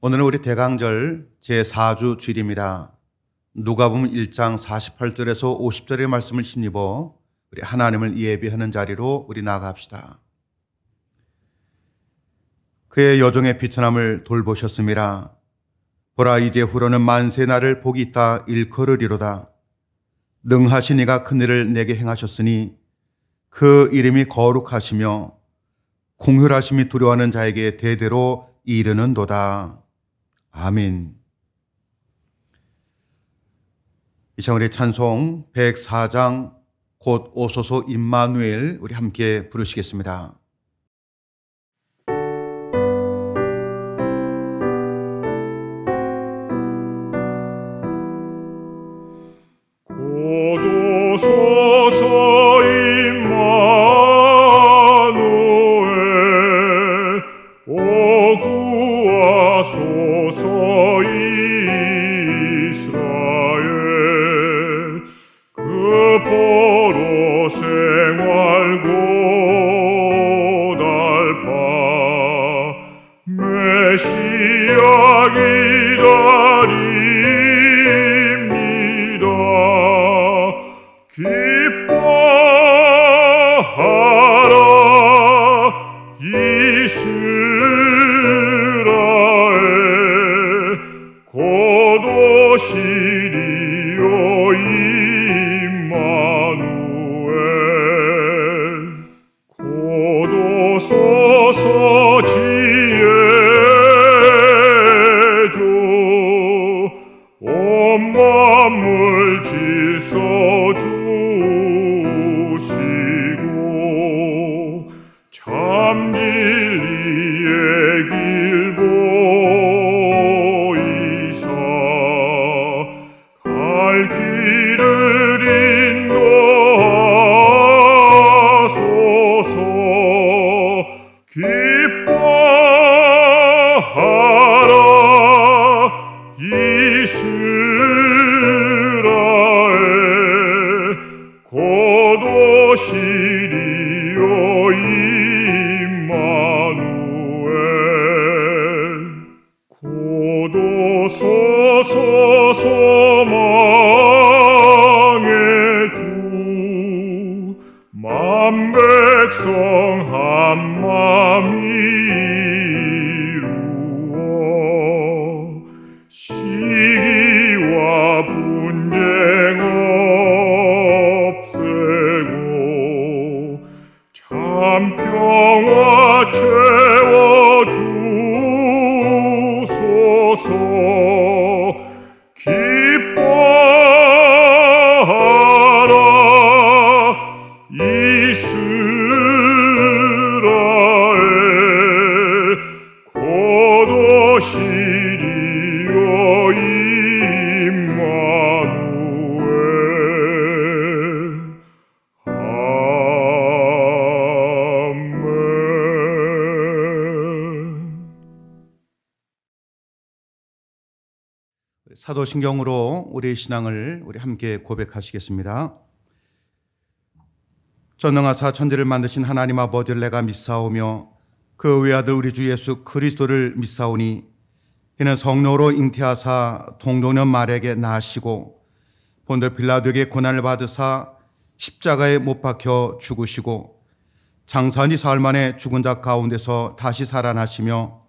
오늘은 우리 대강절 제4주 주일입니다. 누가복음 1장 48절에서 50절의 말씀을 힘입어 우리 하나님을 예배하는 자리로 우리 나아갑시다. 그의 여종의 비천함을 돌보셨음이라. 보라, 이제 후로는 만세 나를 복이 있다 일컬으리로다. 능하신 이가 큰 일을 내게 행하셨으니 그 이름이 거룩하시며 공혈하심이 두려워하는 자에게 대대로 이르는도다. 아멘. 이상 우리 찬송 104장 곧 오소서 임마누엘 우리 함께 부르시겠습니다. 곧 오소서 임마누엘 오 구하소서 이스라엘 그 포로 생활 고달파 메시아 기다립니다. 기뻐하라 이스라엘 곧 오시리요 임마누엘 곧 오소서 지혜주 온 만물 질서 주시고 참 진리의 길 보이사 갈 길을 인도하소서. 기뻐하라 이스라엘 곧 오시리요 임마누엘 곧 오소서 소망의 주 만 백성 한 맘 이루어 시기와 분쟁 없애고 참 평화 채워주소서. 기뻐하라 이스라엘 곧 오시리요 임마누엘. 아멘. 사도신경으로 우리의 신앙을 우리 함께 고백하시겠습니다. 전능하사 천지를 만드신 하나님 아버지를 내가 믿사오며 그 외아들 우리 주 예수 그리스도를 믿사오니 이는 성령으로 잉태하사 동정년 말에게 나시고 본토 빌라도에게 고난을 받으사 십자가에 못 박혀 죽으시고 장사한 사흘 만에 죽은 자 가운데서 다시 살아나시며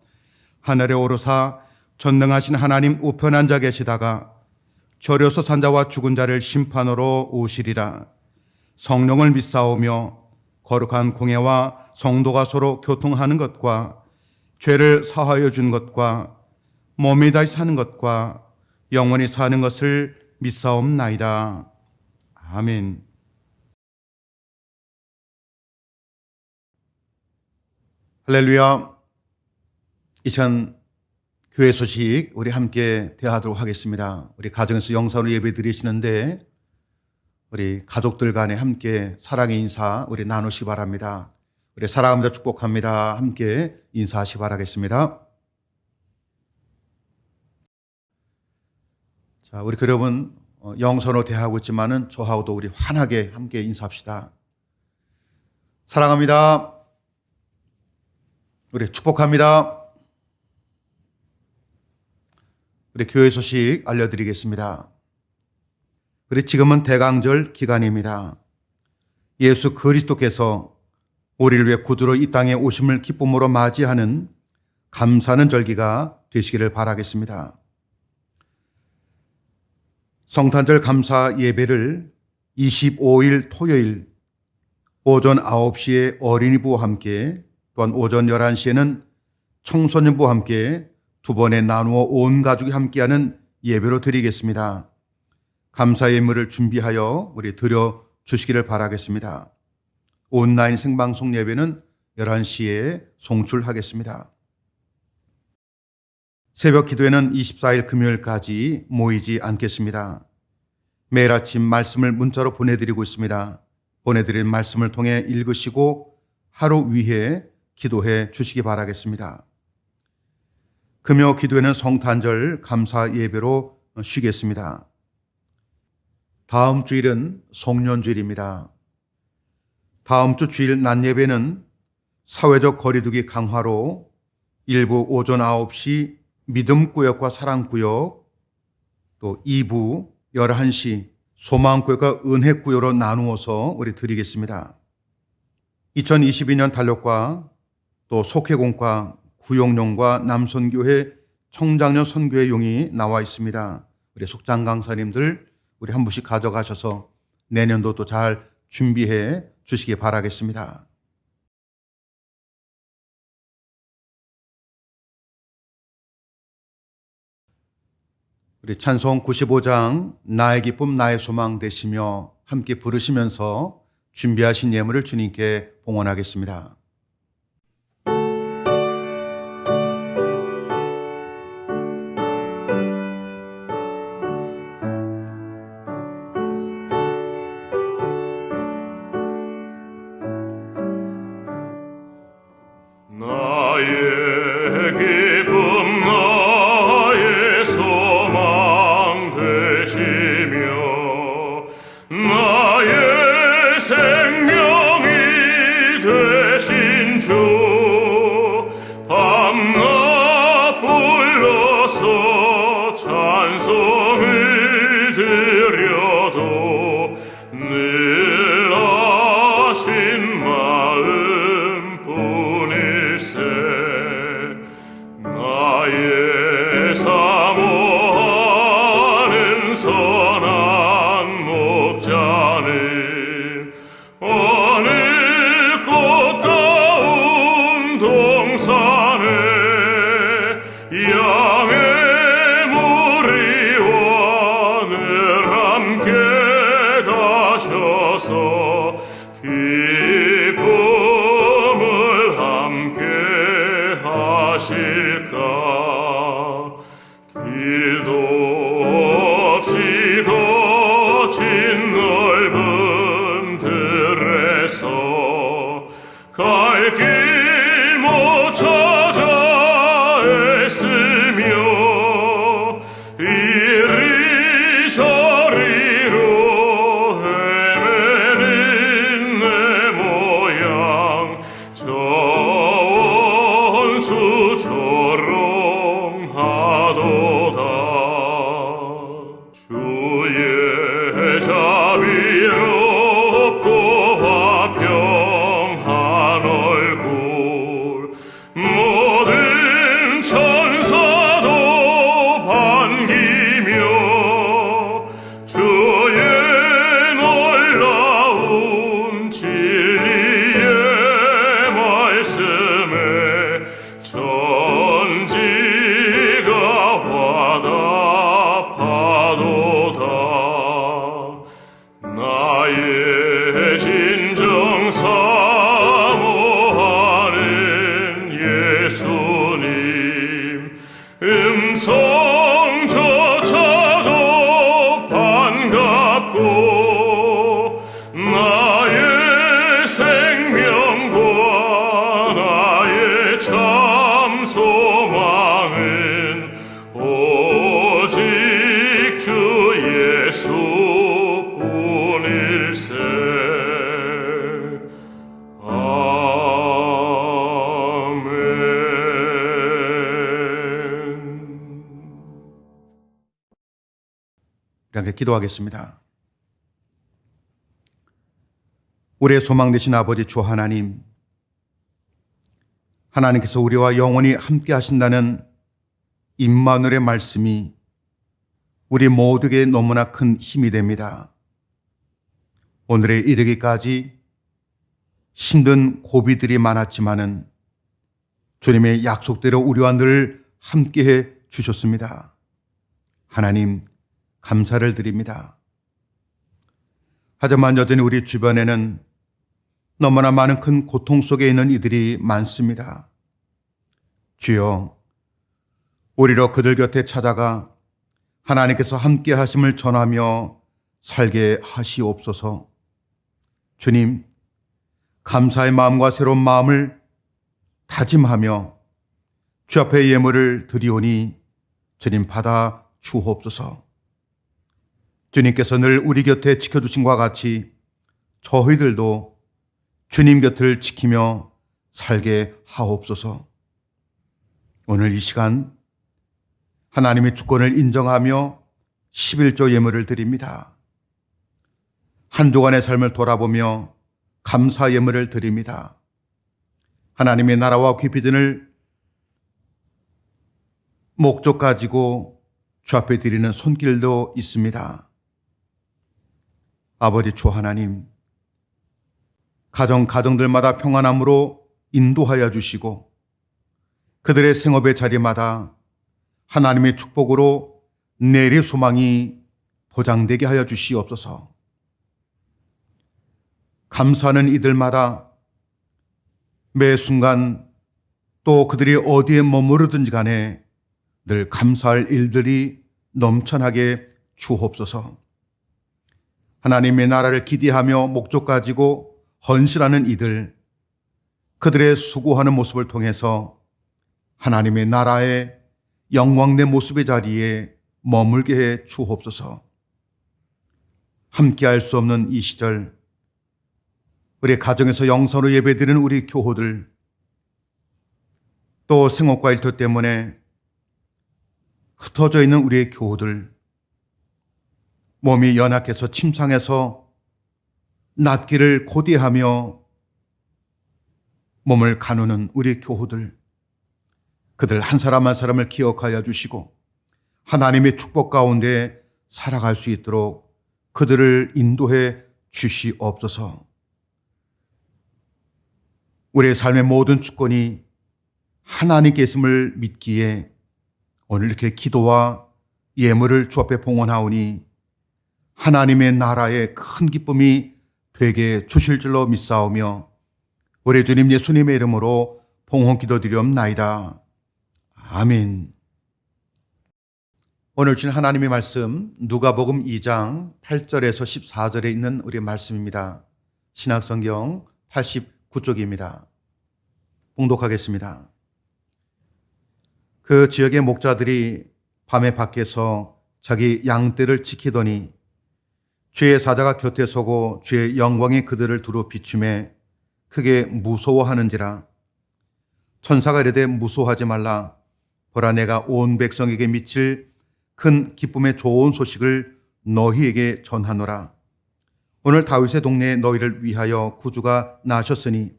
하늘에 오르사 전능하신 하나님 우편에 앉아 계시다가 절여서 산 자와 죽은 자를 심판으로 오시리라. 성령을 믿사오며 거룩한 공예와 성도가 서로 교통하는 것과 죄를 사하여 준 것과 몸이 다시 사는 것과 영원히 사는 것을 믿사옵나이다. 아멘. 할렐루야. 이 시간 교회 소식 우리 함께 대하도록 하겠습니다. 우리 가정에서 영상으로 예배 드리시는데 우리 가족들 간에 함께 사랑의 인사 우리 나누시 바랍니다. 우리 사랑합니다, 축복합니다. 함께 인사하시 바라겠습니다. 자, 우리 여러분 영선으로 대하고 있지만은 저하고도 우리 환하게 함께 인사합시다. 사랑합니다. 우리 축복합니다. 우리 교회 소식 알려드리겠습니다. 우리 지금은 대강절 기간입니다. 예수 그리스도께서 우리를 위해 구주로 이 땅에 오심을 기쁨으로 맞이하는 감사하는 절기가 되시기를 바라겠습니다. 성탄절 감사 예배를 25일 토요일 오전 9시에 어린이부와 함께 또한 오전 11시에는 청소년부와 함께 두 번에 나누어 온 가족이 함께하는 예배로 드리겠습니다. 감사 예물을 준비하여 우리 드려 주시기를 바라겠습니다. 온라인 생방송 예배는 11시에 송출하겠습니다. 새벽 기도회는 24일 금요일까지 모이지 않겠습니다. 매일 아침 말씀을 문자로 보내드리고 있습니다. 보내드린 말씀을 통해 읽으시고 하루 위에 기도해 주시기 바라겠습니다. 금요 기도회는 성탄절 감사 예배로 쉬겠습니다. 다음 주일은 송년주일입니다. 다음 주 주일 낮 예배는 사회적 거리두기 강화로 일부 오전 9시 믿음구역과 사랑구역, 또 2부 11시 소망구역과 은혜구역으로 나누어서 우리 드리겠습니다. 2022년 달력과 또 속회공과 구용용과 남선교회 청장년 선교회용이 나와 있습니다. 우리 속장 강사님들 우리 한 분씩 가져가셔서 내년도 또 잘 준비해 주시기 바라겠습니다. 우리 찬송 95장 나의 기쁨 나의 소망 되시며 함께 부르시면서 준비하신 예물을 주님께 봉헌하겠습니다. 나의 기쁨 나의 소망 되시며 나의 생명이 되신 주 밤낮 불러서 찬송을 드려도 늘 아신 마음 뿐일세. 나의 사모하는 선한 목자는 어느 꽃다운 동산에 양의 무리와 늘 함께 가셔서 기쁨을 함께 하실까. 길도 없이 거친 넓은 들에서 갈 길 못 찾아 애쓰며 이리 저리로 헤매는 내 모양 저 원수 조롱하도다. 주의 자비롭고 화평한 얼굴 모든 천사도 반기며 주의 놀라운 진리의 말씀에 전지가 화답하도다. 나의 진정 사모하는 예수님 음성조차도 반갑고 나의 생명과 나의 참 소망은 오직 주 예수뿐일세. 아멘. 함께 기도하겠습니다. 우리의 소망 되신 아버지 주 하나님, 하나님께서 우리와 영원히 함께 하신다는 임마누엘의 말씀이 우리 모두에게 너무나 큰 힘이 됩니다. 오늘에 이르기까지 힘든 고비들이 많았지만은 주님의 약속대로 우리와 늘 함께해 주셨습니다. 하나님 감사를 드립니다. 하지만 여전히 우리 주변에는 너무나 많은 큰 고통 속에 있는 이들이 많습니다. 주여, 우리로 그들 곁에 찾아가 하나님께서 함께 하심을 전하며 살게 하시옵소서. 주님, 감사의 마음과 새로운 마음을 다짐하며 주 앞에 예물을 드리오니 주님 받아 주옵소서. 주님께서 늘 우리 곁에 지켜주신과 같이 저희들도 주님 곁을 지키며 살게 하옵소서. 오늘 이 시간 하나님의 주권을 인정하며 11조 예물을 드립니다. 한 주간의 삶을 돌아보며 감사 예물을 드립니다. 하나님의 나라와 귀비전을 목적 가지고 주 앞에 드리는 손길도 있습니다. 아버지 주 하나님, 가정들마다 평안함으로 인도하여 주시고 그들의 생업의 자리마다 하나님의 축복으로 내일의 소망이 보장되게 하여 주시옵소서. 감사하는 이들마다 매 순간 또 그들이 어디에 머무르든지 간에 늘 감사할 일들이 넘쳐나게 주옵소서. 하나님의 나라를 기대하며 목적 가지고 헌신하는 이들, 그들의 수고하는 모습을 통해서 하나님의 나라의 영광된 모습의 자리에 머물게 해 주옵소서. 함께할 수 없는 이 시절, 우리 가정에서 영성으로 예배드리는 우리 교호들, 또 생업과 일터 때문에 흩어져 있는 우리의 교호들, 몸이 연약해서 침상에서 낫기를 고대하며 몸을 가누는 우리 교우들, 그들 한 사람 한 사람을 기억하여 주시고 하나님의 축복 가운데 살아갈 수 있도록 그들을 인도해 주시옵소서. 우리의 삶의 모든 주권이 하나님께 있음을 믿기에 오늘 이렇게 기도와 예물을 주 앞에 봉헌하오니 하나님의 나라의 큰 기쁨이 되게 주실 줄로 믿사오며 우리 주님 예수님의 이름으로 봉헌 기도드리옵나이다. 아멘. 오늘 주신 하나님의 말씀 누가복음 2장 8절에서 14절에 있는 우리 말씀입니다. 신약성경 89쪽입니다. 봉독하겠습니다. 그 지역의 목자들이 밤에 밖에서 자기 양떼를 지키더니 주의 사자가 곁에 서고 주의 영광이 그들을 두루 비추매 크게 무서워하는지라. 천사가 이르되 무서워하지 말라. 보라, 내가 온 백성에게 미칠 큰 기쁨의 좋은 소식을 너희에게 전하노라. 오늘 다윗의 동네에 너희를 위하여 구주가 나셨으니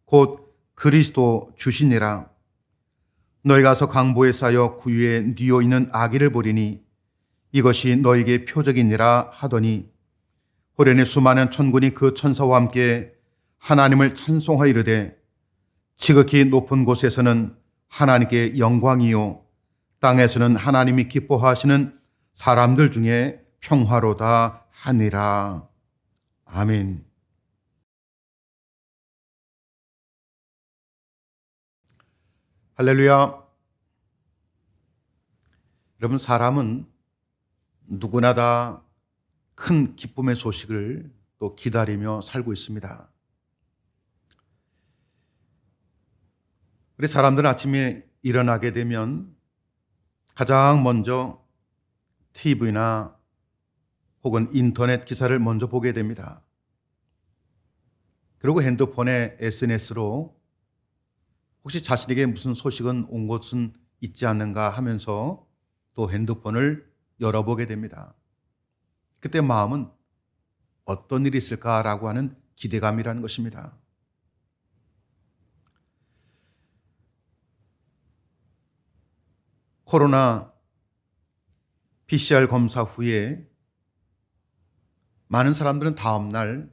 곧 그리스도 주시니라. 너희가 가서 강보에 쌓여 구유에 뉘어 있는 아기를 보리니 이것이 너희에게 표적이니라 하더니 호련의 수많은 천군이 그 천사와 함께 하나님을 찬송하이르되 지극히 높은 곳에서는 하나님께 영광이요 땅에서는 하나님이 기뻐하시는 사람들 중에 평화로다 하니라. 아멘. 할렐루야. 여러분, 사람은 누구나 다 큰 기쁨의 소식을 또 기다리며 살고 있습니다. 우리 사람들은 아침에 일어나게 되면 가장 먼저 TV나 혹은 인터넷 기사를 먼저 보게 됩니다. 그리고 핸드폰에 SNS로 혹시 자신에게 무슨 소식은 온 것은 있지 않는가 하면서 또 핸드폰을 열어보게 됩니다. 그때 마음은 어떤 일이 있을까라고 하는 기대감이라는 것입니다. 코로나 PCR 검사 후에 많은 사람들은 다음 날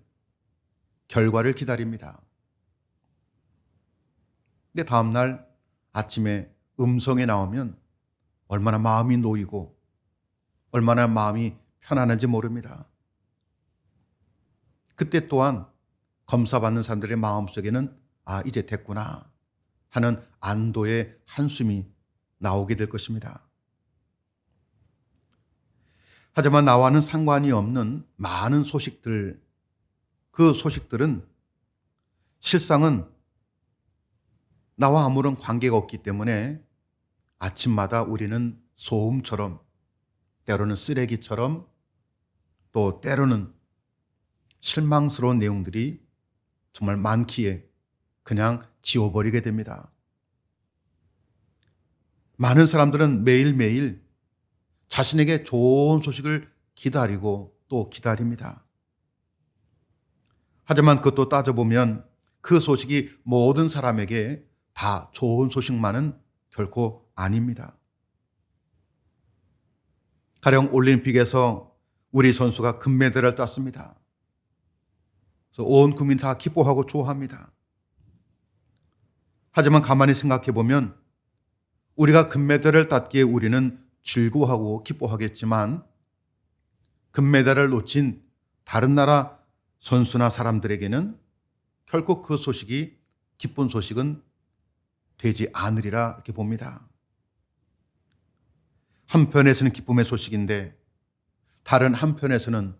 결과를 기다립니다. 근데 다음 날 아침에 음성이 나오면 얼마나 마음이 놓이고 얼마나 마음이 편안한지 모릅니다. 그때 또한 검사받는 사람들의 마음속에는 이제 됐구나 하는 안도의 한숨이 나오게 될 것입니다. 하지만 나와는 상관이 없는 많은 소식들, 그 소식들은 실상은 나와 아무런 관계가 없기 때문에 아침마다 우리는 소음처럼, 때로는 쓰레기처럼, 또 때로는 실망스러운 내용들이 정말 많기에 그냥 지워버리게 됩니다. 많은 사람들은 매일매일 자신에게 좋은 소식을 기다리고 또 기다립니다. 하지만 그것도 따져보면 그 소식이 모든 사람에게 다 좋은 소식만은 결코 아닙니다. 가령 올림픽에서 우리 선수가 금메달을 땄습니다. 그래서 온 국민 다 기뻐하고 좋아합니다. 하지만 가만히 생각해 보면 우리가 금메달을 땄기에 우리는 즐거워하고 기뻐하겠지만 금메달을 놓친 다른 나라 선수나 사람들에게는 결코 그 소식이 기쁜 소식은 되지 않으리라 이렇게 봅니다. 한편에서는 기쁨의 소식인데 다른 한편에서는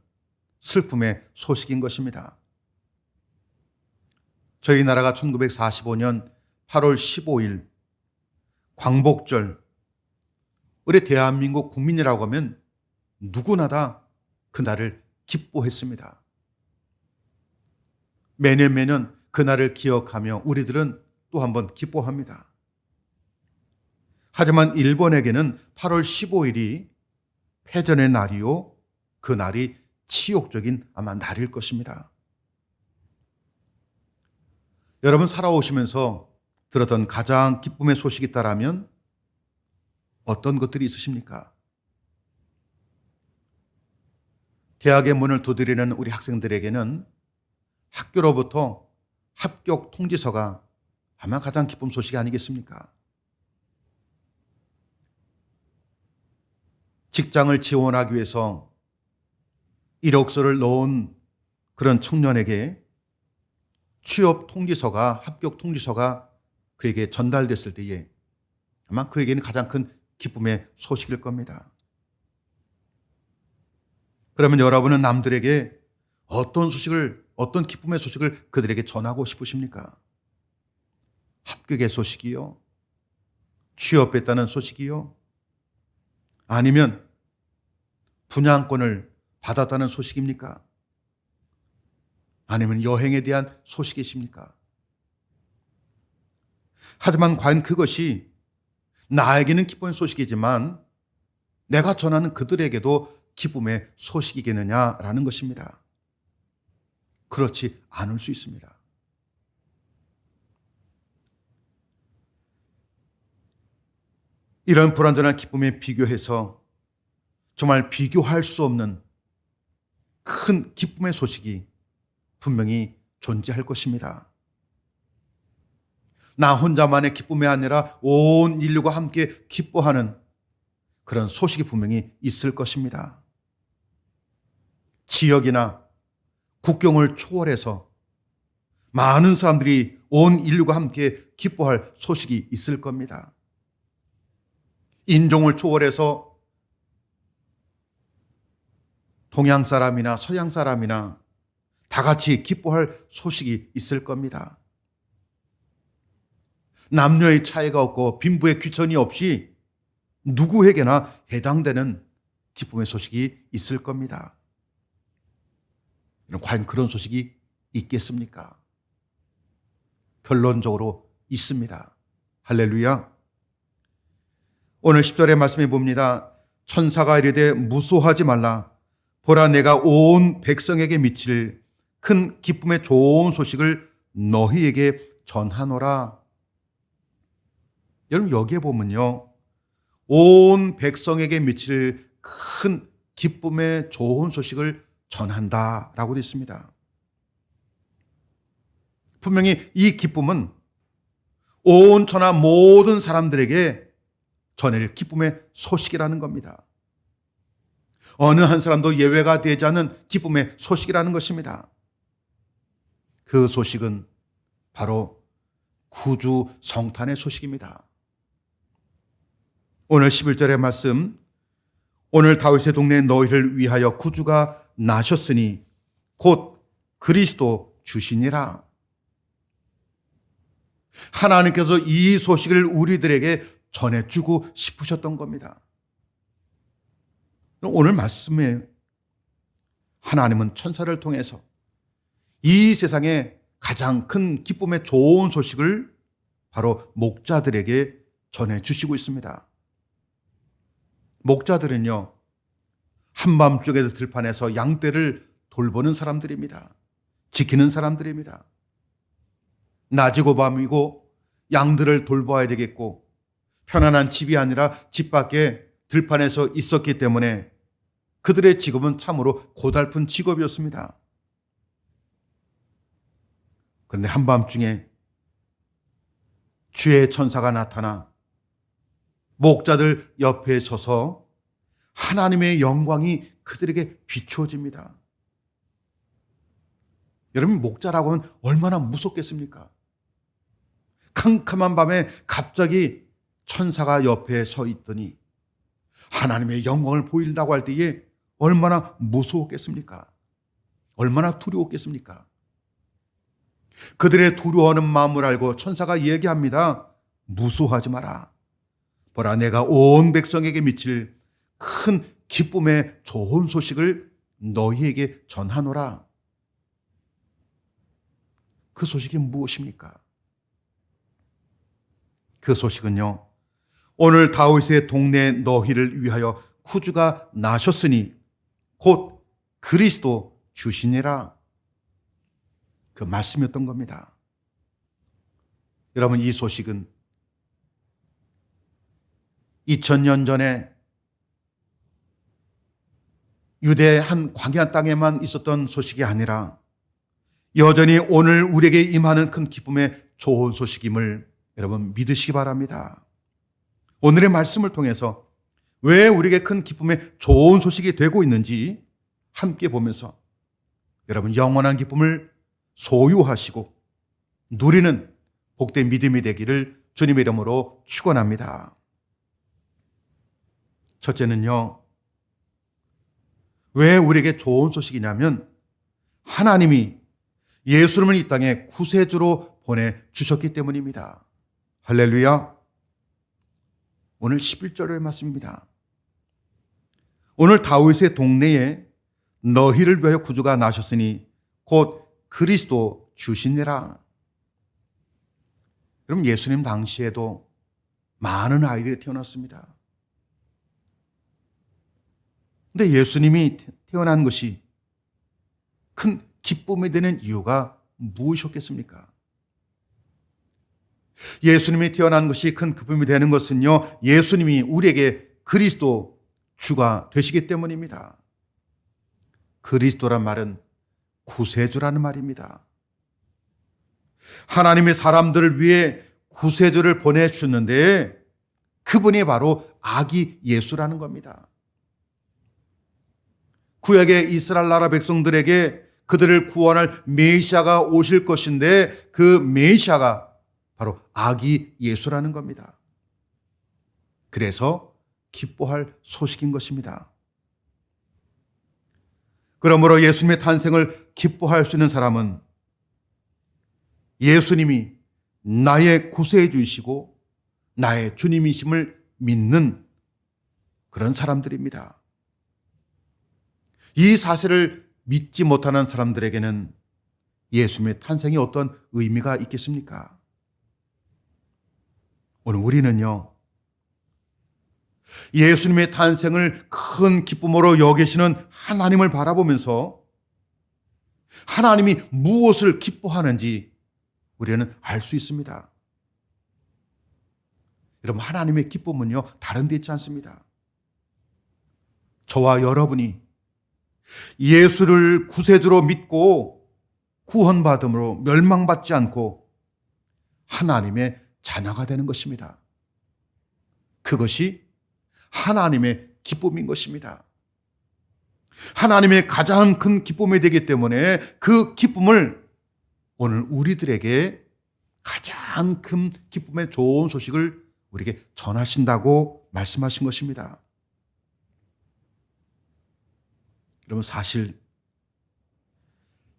슬픔의 소식인 것입니다. 저희 나라가 1945년 8월 15일 광복절, 우리 대한민국 국민이라고 하면 누구나 다 그날을 기뻐했습니다. 매년 그날을 기억하며 우리들은 또 한 번 기뻐합니다. 하지만 일본에게는 8월 15일이 패전의 날이요, 그 날이 치욕적인 아마 날일 것입니다. 여러분 살아오시면서 들었던 가장 기쁨의 소식이 있다라면 어떤 것들이 있으십니까? 대학의 문을 두드리는 우리 학생들에게는 학교로부터 합격 통지서가 아마 가장 기쁜 소식이 아니겠습니까? 직장을 지원하기 위해서 이력서를 넣은 그런 청년에게 취업 통지서가, 합격 통지서가 그에게 전달됐을 때에 아마 그에게는 가장 큰 기쁨의 소식일 겁니다. 그러면 여러분은 남들에게 어떤 기쁨의 소식을 그들에게 전하고 싶으십니까? 합격의 소식이요? 취업했다는 소식이요? 아니면 분양권을 받았다는 소식입니까? 아니면 여행에 대한 소식이십니까? 하지만 과연 그것이 나에게는 기쁨의 소식이지만 내가 전하는 그들에게도 기쁨의 소식이겠느냐라는 것입니다. 그렇지 않을 수 있습니다. 이런 불완전한 기쁨에 비교해서 정말 비교할 수 없는 큰 기쁨의 소식이 분명히 존재할 것입니다. 나 혼자만의 기쁨이 아니라 온 인류가 함께 기뻐하는 그런 소식이 분명히 있을 것입니다. 지역이나 국경을 초월해서 많은 사람들이 온 인류가 함께 기뻐할 소식이 있을 겁니다. 인종을 초월해서 동양 사람이나 서양 사람이나 다 같이 기뻐할 소식이 있을 겁니다. 남녀의 차이가 없고 빈부의 귀천이 없이 누구에게나 해당되는 기쁨의 소식이 있을 겁니다. 과연 그런 소식이 있겠습니까? 결론적으로 있습니다. 할렐루야. 오늘 10절의 말씀에 봅니다. 천사가 이르되 무수하지 말라. 보라, 내가 온 백성에게 미칠 큰 기쁨의 좋은 소식을 너희에게 전하노라. 여러분, 여기에 보면요, 온 백성에게 미칠 큰 기쁨의 좋은 소식을 전한다라고 되어 있습니다. 분명히 이 기쁨은 온 천하 모든 사람들에게 전할 기쁨의 소식이라는 겁니다. 어느 한 사람도 예외가 되지 않는 기쁨의 소식이라는 것입니다. 그 소식은 바로 구주 성탄의 소식입니다. 오늘 11절의 말씀, 오늘 다윗의 동네 너희를 위하여 구주가 나셨으니 곧 그리스도 주시니라. 하나님께서 이 소식을 우리들에게 전해주고 싶으셨던 겁니다. 오늘 말씀에 하나님은 천사를 통해서 이 세상에 가장 큰 기쁨의 좋은 소식을 바로 목자들에게 전해주시고 있습니다. 목자들은요, 한밤중에 들판에서 양떼를 돌보는 사람들입니다. 지키는 사람들입니다. 낮이고 밤이고 양들을 돌봐야 되겠고 편안한 집이 아니라 집 밖에 들판에서 있었기 때문에 그들의 직업은 참으로 고달픈 직업이었습니다. 그런데 한밤중에 주의 천사가 나타나 목자들 옆에 서서 하나님의 영광이 그들에게 비추어집니다. 여러분, 목자라고 하면 얼마나 무섭겠습니까? 캄캄한 밤에 갑자기 천사가 옆에 서 있더니 하나님의 영광을 보인다고 할 때에 얼마나 무서웠겠습니까? 얼마나 두려웠겠습니까? 그들의 두려워하는 마음을 알고 천사가 얘기합니다. 무서워하지 마라. 보라, 내가 온 백성에게 미칠 큰 기쁨의 좋은 소식을 너희에게 전하노라. 그 소식이 무엇입니까? 그 소식은요, 오늘 다윗의 동네 너희를 위하여 구주가 나셨으니 곧 그리스도 주시니라. 그 말씀이었던 겁니다. 여러분, 이 소식은 2000년 전에 유대 한 광야 땅에만 있었던 소식이 아니라 여전히 오늘 우리에게 임하는 큰 기쁨의 좋은 소식임을 여러분 믿으시기 바랍니다. 오늘의 말씀을 통해서 왜 우리에게 큰 기쁨의 좋은 소식이 되고 있는지 함께 보면서 여러분 영원한 기쁨을 소유하시고 누리는 복된 믿음이 되기를 주님의 이름으로 축원합니다. 첫째는요, 왜 우리에게 좋은 소식이냐면 하나님이 예수님을 이 땅에 구세주로 보내주셨기 때문입니다. 할렐루야. 오늘 11절의 말씀입니다. 오늘 다윗의 동네에 너희를 위하여 구주가 나셨으니 곧 그리스도 주시니라. 그럼 예수님 당시에도 많은 아이들이 태어났습니다. 근데 예수님이 태어난 것이 큰 기쁨이 되는 이유가 무엇이었겠습니까? 예수님이 태어난 것이 큰 기쁨이 되는 것은요, 예수님이 우리에게 그리스도 주가 되시기 때문입니다. 그리스도란 말은 구세주라는 말입니다. 하나님의 사람들을 위해 구세주를 보내주셨는데 그분이 바로 아기 예수라는 겁니다. 구약의 이스라엘 나라 백성들에게 그들을 구원할 메시아가 오실 것인데 그 메시아가 바로 아기 예수라는 겁니다. 그래서 기뻐할 소식인 것입니다. 그러므로 예수님의 탄생을 기뻐할 수 있는 사람은 예수님이 나의 구세주이시고 나의 주님이심을 믿는 그런 사람들입니다. 이 사실을 믿지 못하는 사람들에게는 예수님의 탄생이 어떤 의미가 있겠습니까? 오늘 우리는요, 예수님의 탄생을 큰 기쁨으로 여기시는 하나님을 바라보면서 하나님이 무엇을 기뻐하는지 우리는 알 수 있습니다. 여러분, 하나님의 기쁨은요, 다른 데 있지 않습니다. 저와 여러분이 예수를 구세주로 믿고 구원받음으로 멸망받지 않고 하나님의 자녀가 되는 것입니다. 그것이 하나님의 기쁨인 것입니다. 하나님의 가장 큰 기쁨이 되기 때문에 그 기쁨을 오늘 우리들에게 가장 큰 기쁨의 좋은 소식을 우리에게 전하신다고 말씀하신 것입니다. 여러분, 사실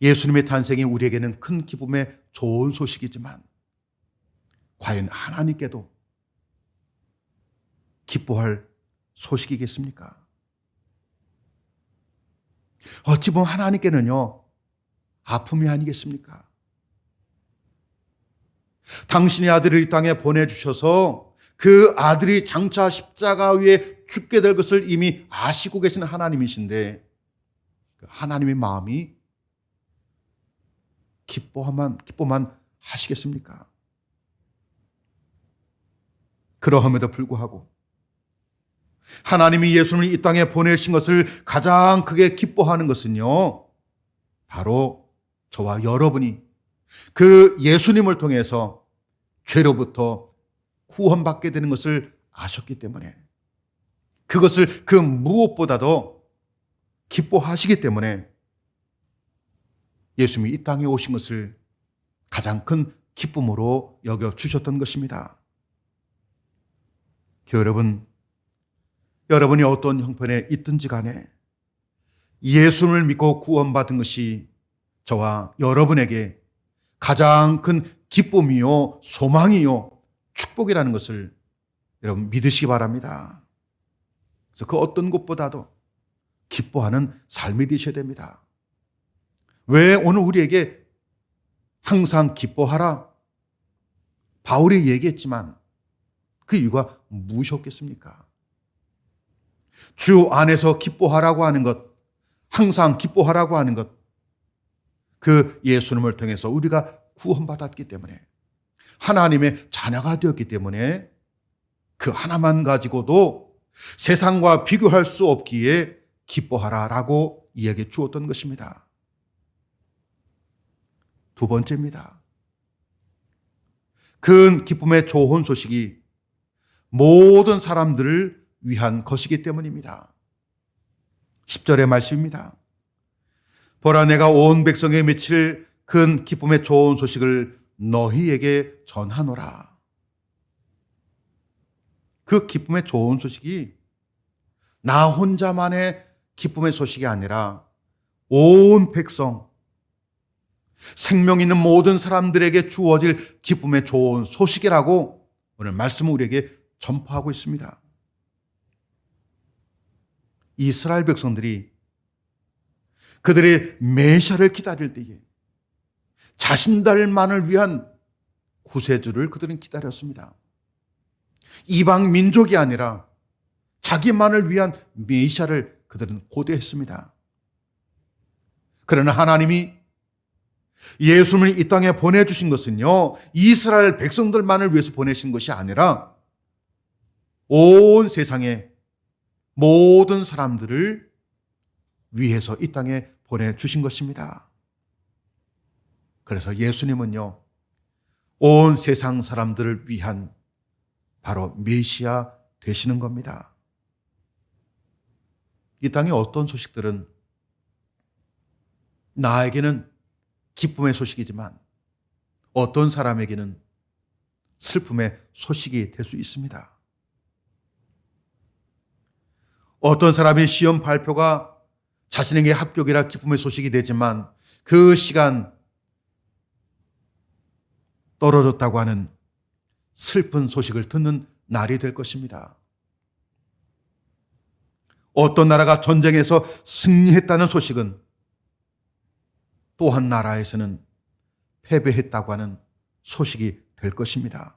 예수님의 탄생이 우리에게는 큰 기쁨의 좋은 소식이지만 과연 하나님께도 기뻐할 소식이겠습니까? 어찌 보면 하나님께는요, 아픔이 아니겠습니까? 당신의 아들을 이 땅에 보내주셔서 그 아들이 장차 십자가 위에 죽게 될 것을 이미 아시고 계시는 하나님이신데 하나님의 마음이 기뻐만 하시겠습니까? 그러함에도 불구하고 하나님이 예수님을 이 땅에 보내신 것을 가장 크게 기뻐하는 것은요, 바로 저와 여러분이 그 예수님을 통해서 죄로부터 구원받게 되는 것을 아셨기 때문에, 그것을 그 무엇보다도 기뻐하시기 때문에 예수님이 이 땅에 오신 것을 가장 큰 기쁨으로 여겨주셨던 것입니다. 여러분이 어떤 형편에 있든지 간에 예수님을 믿고 구원받은 것이 저와 여러분에게 가장 큰 기쁨이요, 소망이요, 축복이라는 것을 여러분 믿으시기 바랍니다. 그래서 그 어떤 것보다도 기뻐하는 삶이 되셔야 됩니다. 왜 오늘 우리에게 항상 기뻐하라? 바울이 얘기했지만 그 이유가 무엇이었겠습니까? 주 안에서 기뻐하라고 하는 것, 항상 기뻐하라고 하는 것, 그 예수님을 통해서 우리가 구원받았기 때문에, 하나님의 자녀가 되었기 때문에 그 하나만 가지고도 세상과 비교할 수 없기에 기뻐하라라고 이야기해 주었던 것입니다. 두 번째입니다. 큰 기쁨의 좋은 소식이 모든 사람들을 위한 것이기 때문입니다. 10절의 말씀입니다. 보라, 내가 온 백성에 미칠 큰 기쁨의 좋은 소식을 너희에게 전하노라. 그 기쁨의 좋은 소식이 나 혼자만의 기쁨의 소식이 아니라 온 백성, 생명 있는 모든 사람들에게 주어질 기쁨의 좋은 소식이라고 오늘 말씀은 우리에게 전파하고 있습니다. 이스라엘 백성들이 그들의 메시아를 기다릴 때에 자신들만을 위한 구세주를 그들은 기다렸습니다. 이방 민족이 아니라 자기만을 위한 메시아를 그들은 고대했습니다. 그러나 하나님이 예수님을 이 땅에 보내주신 것은요, 이스라엘 백성들만을 위해서 보내신 것이 아니라 온 세상의 모든 사람들을 위해서 이 땅에 보내주신 것입니다. 그래서 예수님은요, 온 세상 사람들을 위한 바로 메시아 되시는 겁니다. 이 땅의 어떤 소식들은 나에게는 기쁨의 소식이지만 어떤 사람에게는 슬픔의 소식이 될 수 있습니다. 어떤 사람의 시험 발표가 자신에게 합격이라 기쁨의 소식이 되지만 그 시간 떨어졌다고 하는 슬픈 소식을 듣는 날이 될 것입니다. 어떤 나라가 전쟁에서 승리했다는 소식은 또 한 나라에서는 패배했다고 하는 소식이 될 것입니다.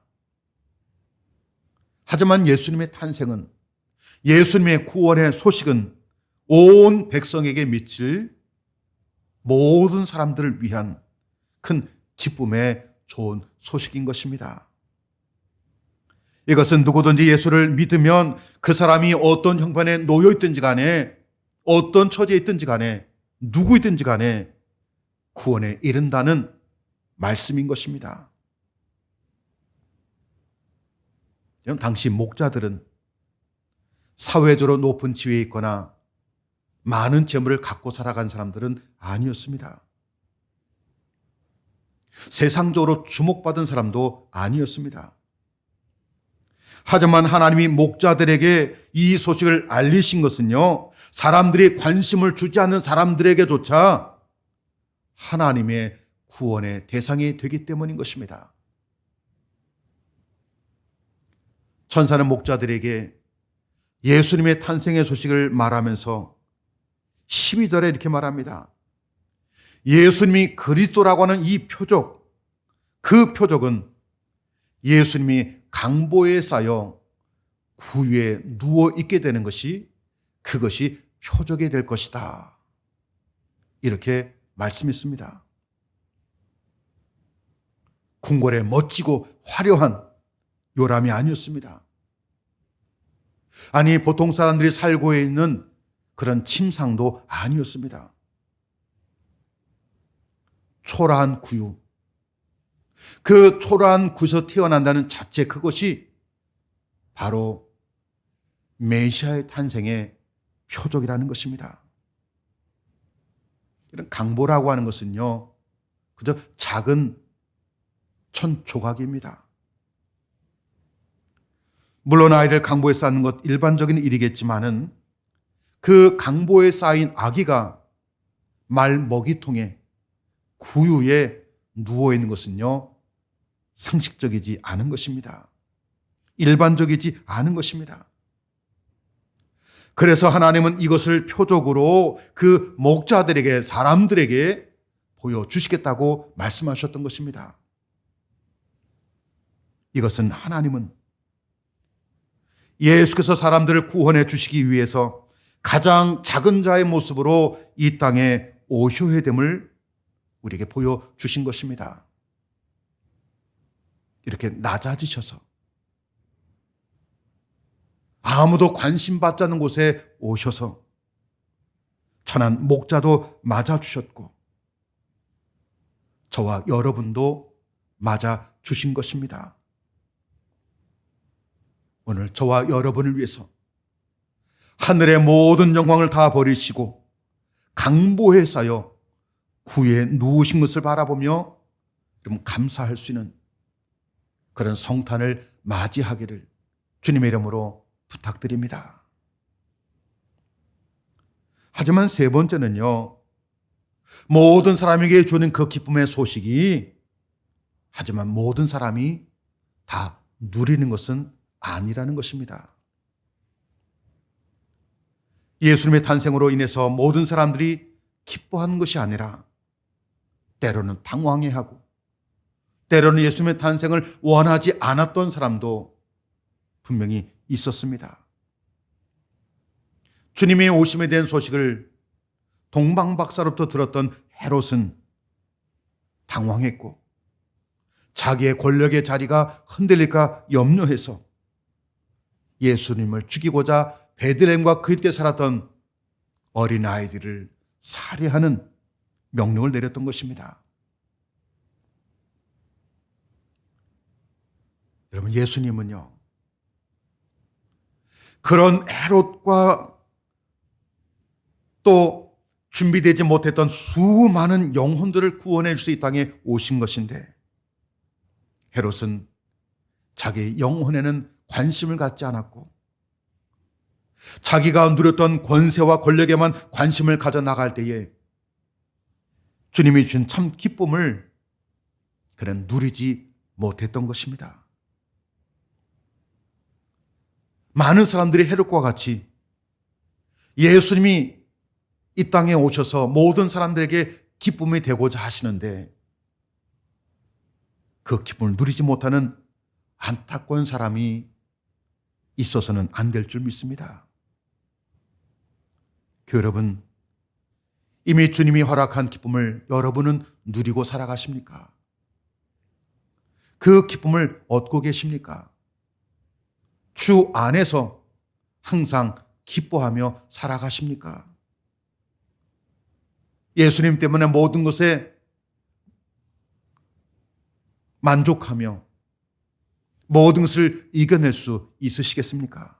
하지만 예수님의 탄생은 예수님의 구원의 소식은 온 백성에게 미칠 모든 사람들을 위한 큰 기쁨의 좋은 소식인 것입니다. 이것은 누구든지 예수를 믿으면 그 사람이 어떤 형편에 놓여 있든지 간에, 어떤 처지에 있든지 간에, 누구이든지 간에 구원에 이른다는 말씀인 것입니다. 당시 목자들은 사회적으로 높은 지위에 있거나 많은 재물을 갖고 살아간 사람들은 아니었습니다. 세상적으로 주목받은 사람도 아니었습니다. 하지만 하나님이 목자들에게 이 소식을 알리신 것은요, 사람들이 관심을 주지 않는 사람들에게조차 하나님의 구원의 대상이 되기 때문인 것입니다. 천사는 목자들에게 예수님의 탄생의 소식을 말하면서 12절에 이렇게 말합니다. 예수님이 그리스도라고 하는 이 표적, 그 표적은 예수님이 강보에 쌓여 구유에 누워 있게 되는 것이, 그것이 표적이 될 것이다. 이렇게 말씀했습니다. 궁궐에 멋지고 화려한 요람이 아니었습니다. 아니, 보통 사람들이 살고 있는 그런 침상도 아니었습니다. 초라한 구유, 그 초라한 구에서 태어난다는 자체, 그것이 바로 메시아의 탄생의 표적이라는 것입니다. 이런 강보라고 하는 것은요, 그저 작은 천 조각입니다. 물론 아이를 강보에 쌓는 것 일반적인 일이겠지만은 그 강보에 쌓인 아기가 말 먹이통에, 구유에 누워 있는 것은요, 상식적이지 않은 것입니다. 일반적이지 않은 것입니다. 그래서 하나님은 이것을 표적으로 그 목자들에게, 사람들에게 보여주시겠다고 말씀하셨던 것입니다. 이것은 하나님은 예수께서 사람들을 구원해 주시기 위해서 가장 작은 자의 모습으로 이 땅에 오셔야 됨을 우리에게 보여주신 것입니다. 이렇게 낮아지셔서 아무도 관심 받지 않는 곳에 오셔서 천한 목자도 맞아주셨고 저와 여러분도 맞아주신 것입니다. 오늘 저와 여러분을 위해서 하늘의 모든 영광을 다 버리시고 강보에 쌓여 구유에 누우신 것을 바라보며 여러분 감사할 수 있는 그런 성탄을 맞이하기를 주님의 이름으로 부탁드립니다. 하지만 세 번째는요, 모든 사람에게 주는 그 기쁨의 소식이, 하지만 모든 사람이 다 누리는 것은 아니라는 것입니다. 예수님의 탄생으로 인해서 모든 사람들이 기뻐하는 것이 아니라 때로는 당황해하고 때로는 예수님의 탄생을 원하지 않았던 사람도 분명히 있었습니다. 주님의 오심에 대한 소식을 동방박사로부터 들었던 헤롯은 당황했고 자기의 권력의 자리가 흔들릴까 염려해서 예수님을 죽이고자 베들레헴과 그 때 살았던 어린아이들을 살해하는 명령을 내렸던 것입니다. 여러분, 예수님은요, 그런 헤롯과 또 준비되지 못했던 수많은 영혼들을 구원해 줄 수 이 땅에 오신 것인데 헤롯은 자기 영혼에는 관심을 갖지 않았고 자기가 누렸던 권세와 권력에만 관심을 가져 나갈 때에 주님이 주신 참 기쁨을 그는 누리지 못했던 것입니다. 많은 사람들이 헤롯과 같이 예수님이 이 땅에 오셔서 모든 사람들에게 기쁨이 되고자 하시는데 그 기쁨을 누리지 못하는 안타까운 사람이 있어서는 안 될 줄 믿습니다. 교회 여러분, 이미 주님이 허락한 기쁨을 여러분은 누리고 살아가십니까? 그 기쁨을 얻고 계십니까? 주 안에서 항상 기뻐하며 살아가십니까? 예수님 때문에 모든 것에 만족하며 모든 것을 이겨낼 수 있으시겠습니까?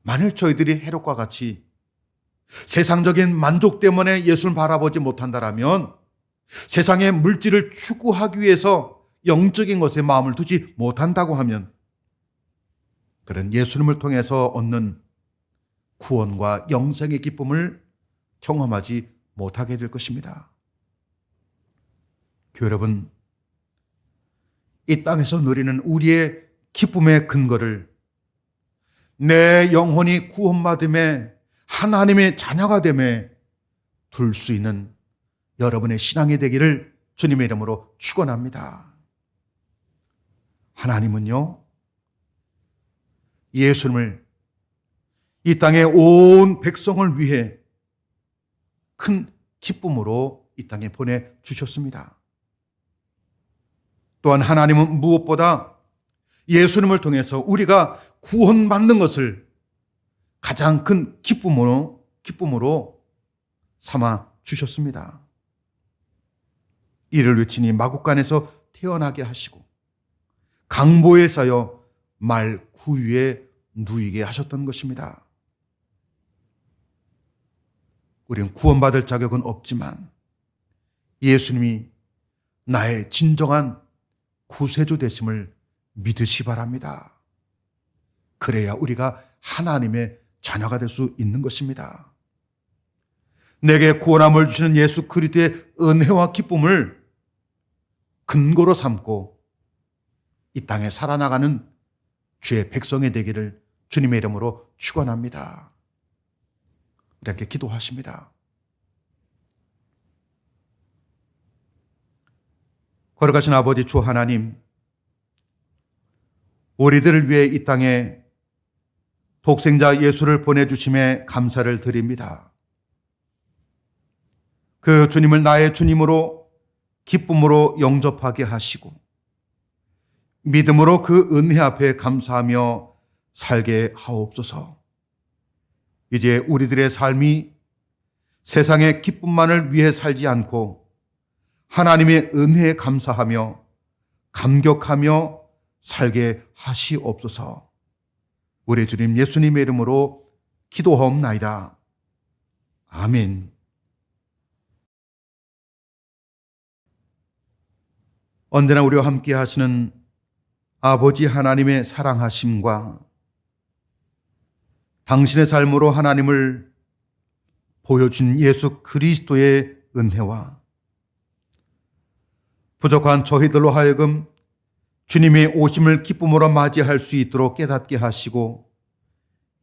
만일 저희들이 헤롯과 같이 세상적인 만족 때문에 예수를 바라보지 못한다면, 세상의 물질을 추구하기 위해서 영적인 것에 마음을 두지 못한다고 하면, 그런 예수님을 통해서 얻는 구원과 영생의 기쁨을 경험하지 못하게 될 것입니다. 교회 여러분, 이 땅에서 누리는 우리의 기쁨의 근거를 내 영혼이 구원받음에 하나님의 자녀가 됨에 둘 수 있는 여러분의 신앙이 되기를 주님의 이름으로 축원합니다. 하나님은요, 예수님을 이 땅의 온 백성을 위해 큰 기쁨으로 이 땅에 보내주셨습니다. 또한 하나님은 무엇보다 예수님을 통해서 우리가 구원받는 것을 가장 큰 기쁨으로 삼아 주셨습니다. 이를 외치니 마국간에서 태어나게 하시고 강보에 쌓여 말 구유에 누이게 하셨던 것입니다. 우리는 구원받을 자격은 없지만 예수님이 나의 진정한 구세주 되심을 믿으시 바랍니다. 그래야 우리가 하나님의 자녀가 될 수 있는 것입니다. 내게 구원함을 주시는 예수 그리스도의 은혜와 기쁨을 근거로 삼고 이 땅에 살아나가는 주의 백성이 되기를 주님의 이름으로 축원합니다. 우리 함께 기도하십니다. 거룩하신 아버지 주 하나님, 우리들을 위해 이 땅에 독생자 예수를 보내주심에 감사를 드립니다. 그 주님을 나의 주님으로 기쁨으로 영접하게 하시고 믿음으로 그 은혜 앞에 감사하며 살게 하옵소서. 이제 우리들의 삶이 세상의 기쁨만을 위해 살지 않고 하나님의 은혜에 감사하며 감격하며 살게 하시옵소서. 우리 주님 예수님의 이름으로 기도하옵나이다. 아멘. 언제나 우리와 함께 하시는 아버지 하나님의 사랑하심과 당신의 삶으로 하나님을 보여준 예수 그리스도의 은혜와 부족한 저희들로 하여금 주님의 오심을 기쁨으로 맞이할 수 있도록 깨닫게 하시고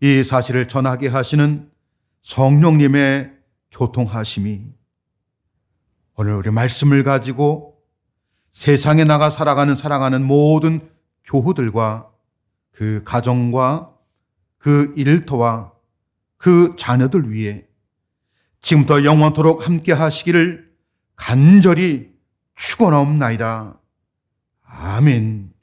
이 사실을 전하게 하시는 성령님의 교통하심이 오늘 우리 말씀을 가지고 세상에 나가 살아가는 모든 교우들과 그 가정과 그 일터와 그 자녀들 위해 지금부터 영원토록 함께 하시기를 간절히 축원하옵나이다. 아멘.